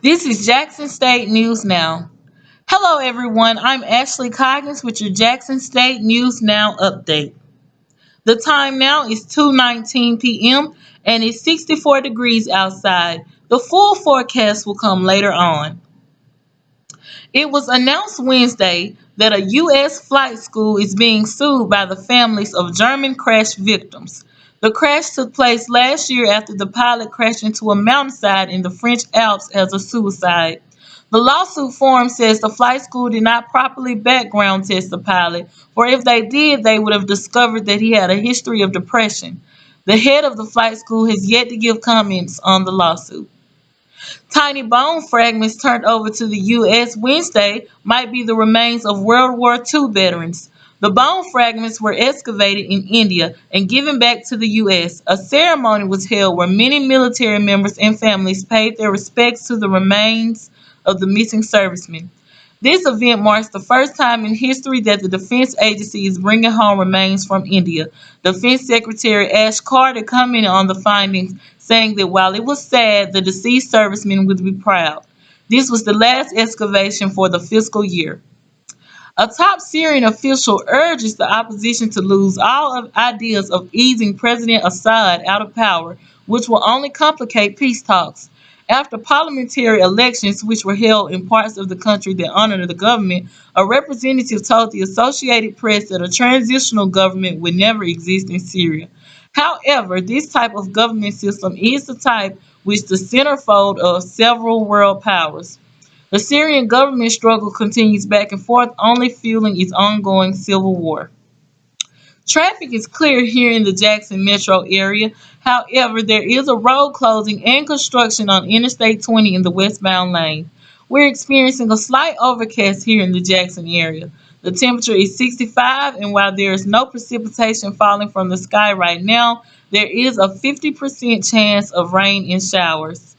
This is Jackson State News Now. Hello, everyone. I'm Ashley Coggins with your Jackson State News Now update. The time now is 2:19 p.m. and it's 64 degrees outside. The full forecast will come later on. It was announced Wednesday that a U.S. flight school is being sued by the families of German crash victims. The crash took place last year after the pilot crashed into a mountainside in the French Alps as a suicide. The lawsuit form says the flight school did not properly background test the pilot, for if they did, they would have discovered that he had a history of depression. The head of the flight school has yet to give comments on the lawsuit. Tiny bone fragments turned over to the U.S. Wednesday might be the remains of World War II veterans. The bone fragments were excavated in India and given back to the U.S. A ceremony was held where many military members and families paid their respects to the remains of the missing servicemen. This event marks the first time in history that the defense agency is bringing home remains from India. Defense Secretary Ash Carter commented on the findings, saying that while it was sad, the deceased servicemen would be proud. This was the last excavation for the fiscal year. A top Syrian official urges the opposition to lose all of ideas of easing President Assad out of power, which will only complicate peace talks. After parliamentary elections, which were held in parts of the country that honor the government, a representative told the Associated Press that a transitional government would never exist in Syria. However, this type of government system is the type which the centerfold of several world powers. The Syrian government struggle continues back and forth, only fueling its ongoing civil war. Traffic is clear here in the Jackson metro area. However, there is a road closing and construction on Interstate 20 in the westbound lane. We're experiencing a slight overcast here in the Jackson area. The temperature is 65, and while there is no precipitation falling from the sky right now, there is a 50% chance of rain and showers.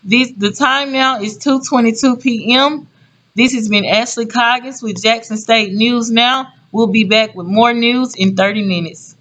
The time now is 2:22 p.m. This has been Ashley Coggins with Jackson State News Now. We'll be back with more news in 30 minutes.